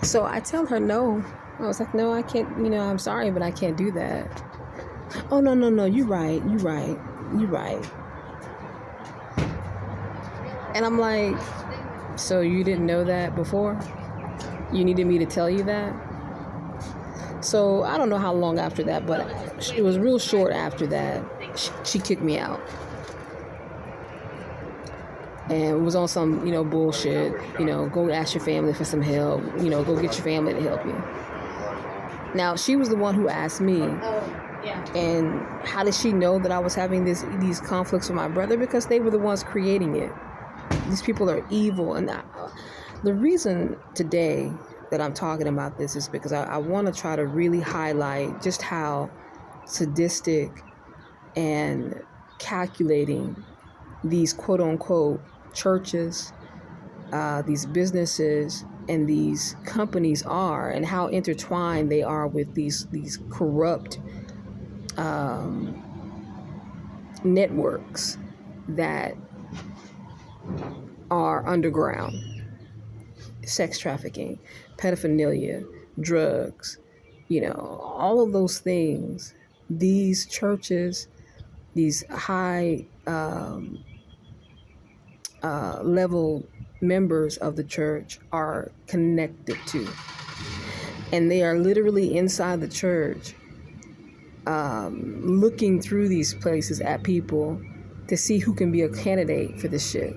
So I tell her no. I was like, no, I can't, I'm sorry, but I can't do that. Oh, no, you're right. And I'm like, so you didn't know that before? You needed me to tell you that? So I don't know how long after that, but it was real short after that. She kicked me out. And it was on some, bullshit, go ask your family for some help, go get your family to help you. Now, she was the one who asked me. And how did she know that I was having these conflicts with my brother? Because they were the ones creating it. These people are evil. And the reason today that I'm talking about this is because I want to try to really highlight just how sadistic and calculating these quote unquote churches, these businesses, and these companies are, and how intertwined they are with these corrupt networks that are underground. Sex trafficking, pedophilia, drugs, all of those things. These churches, these high level members of the church are connected to. And they are literally inside the church looking through these places at people to see who can be a candidate for this shit.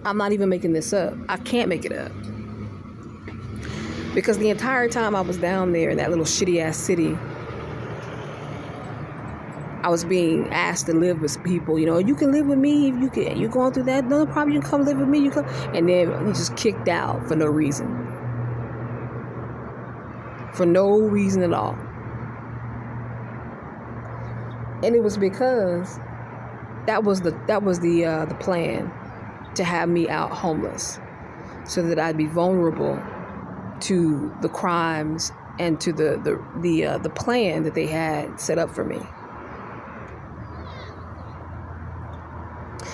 I'm not even making this up. I can't make it up. Because the entire time I was down there in that little shitty ass city, I was being asked to live with people. You can live with me if you're going through that. No problem. You can come live with me. And then we just kicked out for no reason. For no reason at all. And it was because that was the plan, to have me out homeless, so that I'd be vulnerable to the crimes and to the plan that they had set up for me.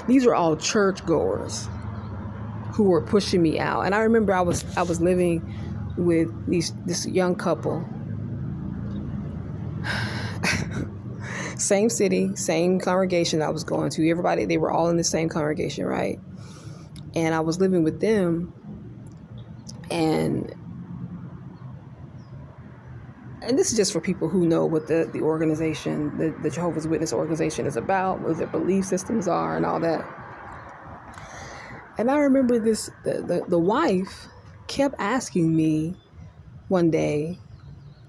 These are all churchgoers who were pushing me out. And I remember I was living with this young couple. Same city, same congregation I was going to. Everybody, they were all in the same congregation, right? And I was living with them, and this is just for people who know what the organization, the Jehovah's Witness organization is about, what their belief systems are and all that. And I remember the wife kept asking me one day,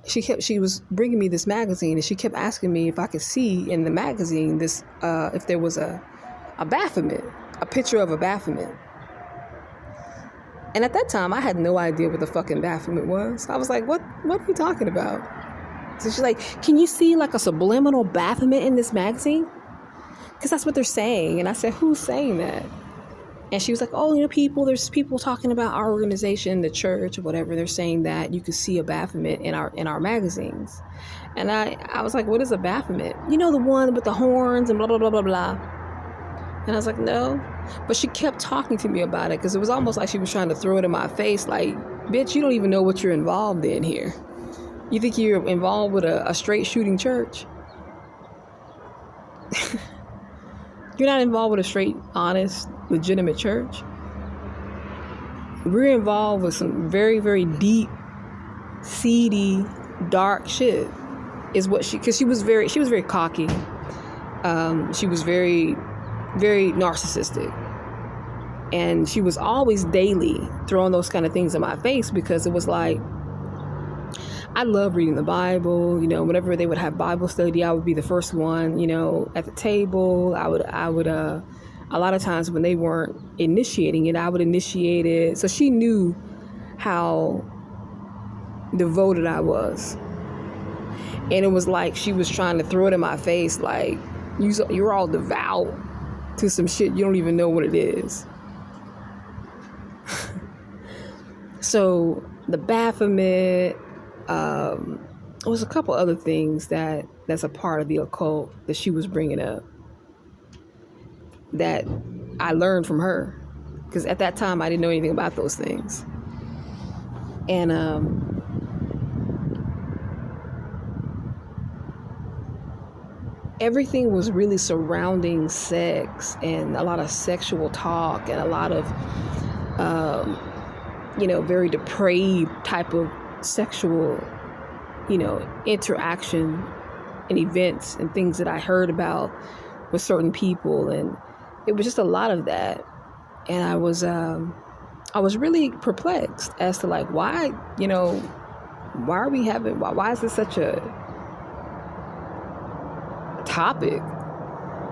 she was bringing me this magazine, and she kept asking me if I could see in the magazine this, if there was a Baphomet, a picture of a Baphomet. And at that time, I had no idea what the fucking Baphomet was. I was like, what are you talking about? So she's like, can you see like a subliminal Baphomet in this magazine? Because that's what they're saying. And I said, who's saying that? And she was like, oh, there's people talking about our organization, the church, or whatever. They're saying that you could see a Baphomet in our magazines. And I was like, what is a Baphomet? The one with the horns and blah, blah, blah, blah, blah. And I was like, no. But she kept talking to me about it, because it was almost like she was trying to throw it in my face. Like, bitch, you don't even know what you're involved in here. You think you're involved with a straight shooting church? You're not involved with a straight, honest, legitimate church. We're involved with some very, very deep, seedy, dark shit. Is what because she was very cocky. She was very, very narcissistic. And she was always daily throwing those kind of things in my face, because it was like, I love reading the Bible. Whenever they would have Bible study, I would be the first one, at the table. I would, a lot of times when they weren't initiating it, I would initiate it. So she knew how devoted I was. And it was like she was trying to throw it in my face, like, you're all devout to some shit you don't even know what it is. So the Baphomet, there was a couple other things that's a part of the occult that she was bringing up that I learned from her. because at that time I didn't know anything about those things. And everything was really surrounding sex and a lot of sexual talk and a lot of very depraved type of sexual interaction and events and things that I heard about with certain people. And it was just a lot of that. And I was really perplexed as to like, why are we having, why is this such a topic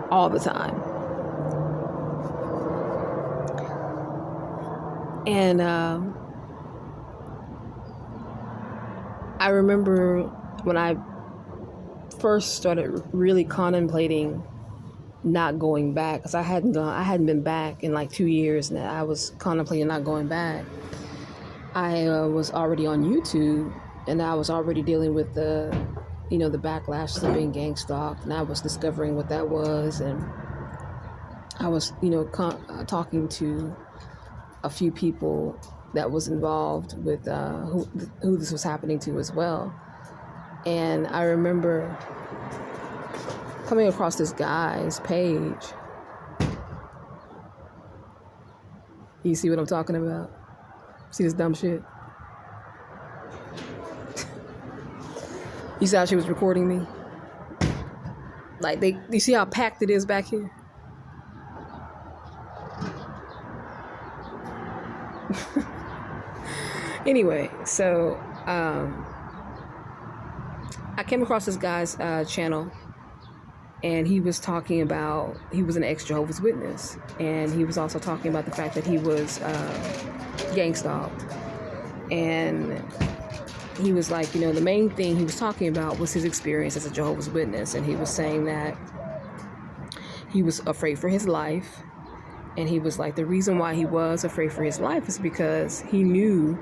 all the time? And I remember when I first started really contemplating not going back, because I hadn't been back in like 2 years, and I was contemplating not going back. I was already on YouTube, and I was already dealing with the backlash of being gang stalked, and I was discovering what that was, and I was talking to a few people that was involved with who this was happening to as well. And I remember coming across this guy's page. You see what I'm talking about? See this dumb shit? You see how she was recording me? Like, you see how packed it is back here? Anyway, so I came across this guy's channel, and he was talking about, he was an ex-Jehovah's Witness, and he was also talking about the fact that he was gang stalked. And he was like, the main thing he was talking about was his experience as a Jehovah's Witness, and he was saying that he was afraid for his life. And he was like, the reason why he was afraid for his life is because he knew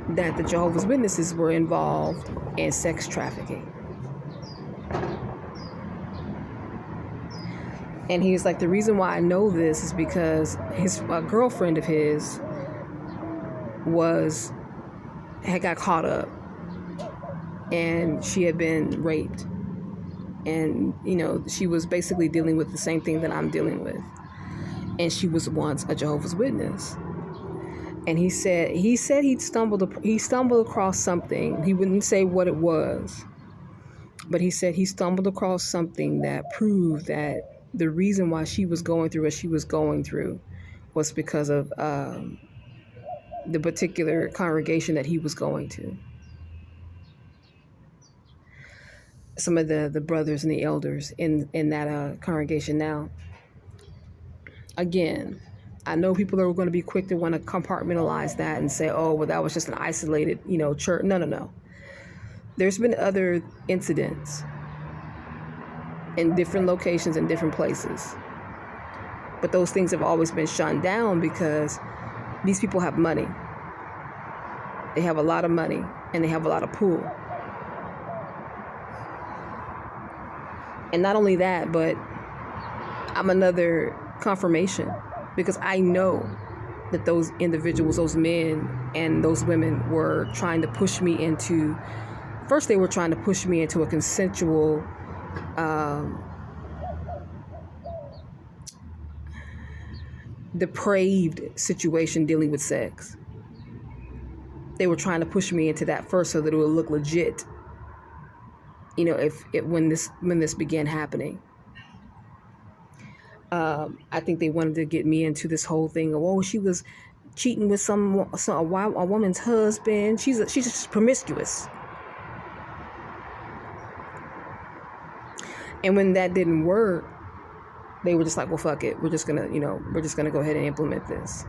that the Jehovah's Witnesses were involved in sex trafficking. And he's like, the reason why I know this is because a girlfriend of his had got caught up, and she had been raped. And, she was basically dealing with the same thing that I'm dealing with. And she was once a Jehovah's Witness. And he said he stumbled across something. He wouldn't say what it was, but he said he stumbled across something that proved that the reason why she was going through what she was going through was because of the particular congregation that he was going to. Some of the brothers and the elders in that congregation. Now, again, I know people are going to be quick to want to compartmentalize that and say, oh, well, that was just an isolated, church. No. There's been other incidents in different locations and different places. But those things have always been shut down because these people have money. They have a lot of money, and they have a lot of pull. And not only that, but I'm another confirmation, because I know that those individuals, those men and those women, were trying to push me into, first they were trying to push me into a consensual depraved situation dealing with sex. They were trying to push me into that first so that it would look legit, when this began happening. I think they wanted to get me into this whole thing of, oh, she was cheating with a woman's husband. She's just promiscuous. And when that didn't work, they were just like, well, fuck it. We're just gonna go ahead and implement this.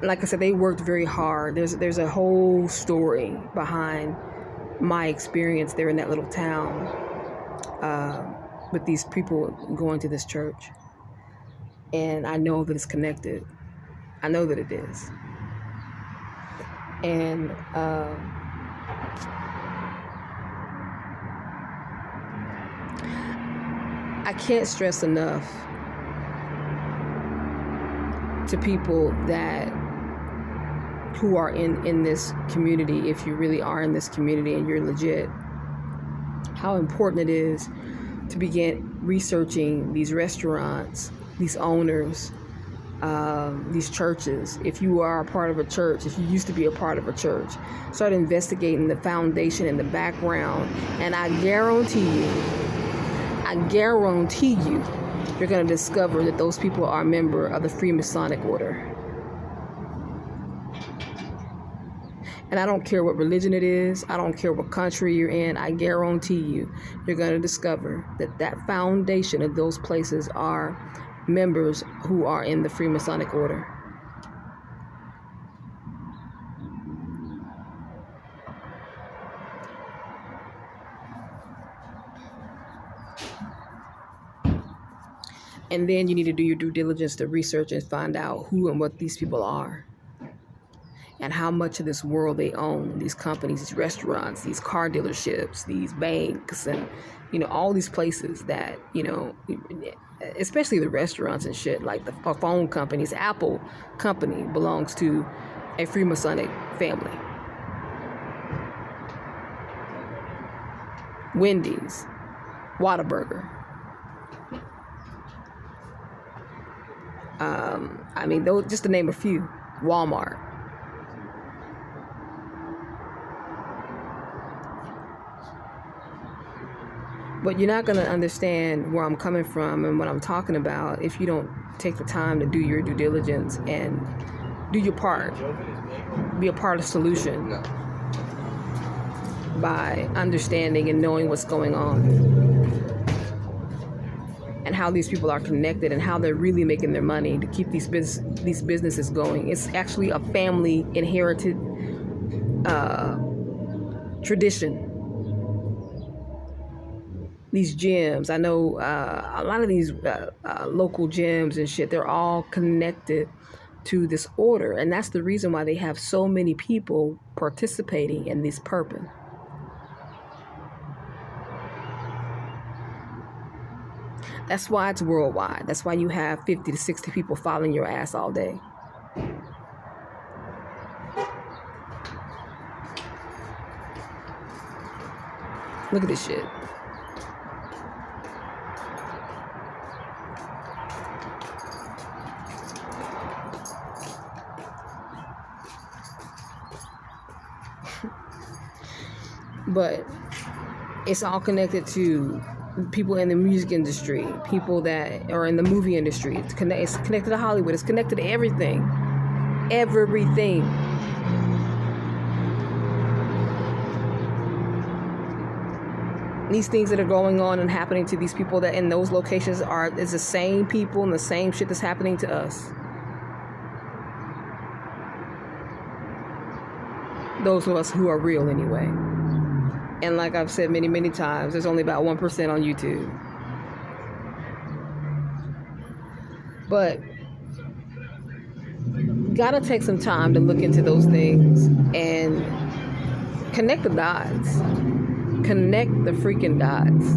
Like I said, they worked very hard. There's a whole story behind my experience there in that little town with these people going to this church. And I know that it's connected. I know that it is. And I can't stress enough to people who are in this community, if you really are in this community and you're legit, how important it is to begin researching these restaurants, these owners, these churches. If you are a part of a church, if you used to be a part of a church, start investigating the foundation and the background, and I guarantee you, you're going to discover that those people are a member of the Freemasonic Order. And I don't care what religion it is. I don't care what country you're in. I guarantee you're going to discover that foundation of those places are members who are in the Freemasonic Order. And then you need to do your due diligence to research and find out who and what these people are, and how much of this world they own, these companies, these restaurants, these car dealerships, these banks, and, all these places that, especially the restaurants and shit, like the phone companies. Apple company belongs to a Freemasonic family. Wendy's, Whataburger. Those, just to name a few. Walmart. But you're not going to understand where I'm coming from and what I'm talking about if you don't take the time to do your due diligence and do your part. Be a part of the solution by understanding and knowing what's going on and how these people are connected and how they're really making their money to keep these businesses going. It's actually a family inherited tradition. These gyms, I know a lot of these local gyms and shit, they're all connected to this order. And that's the reason why they have so many people participating in this purpose. That's why it's worldwide. That's why you have 50 to 60 people following your ass all day. Look at this shit. But it's all connected to people in the music industry, people that are in the movie industry. It's connected to Hollywood. It's connected to everything. Everything. These things that are going on and happening to these people that in those locations is the same people and the same shit that's happening to us. Those of us who are real anyway. And like I've said many, many times, there's only about 1% on YouTube. But gotta take some time to look into those things and connect the dots. Connect the freaking dots.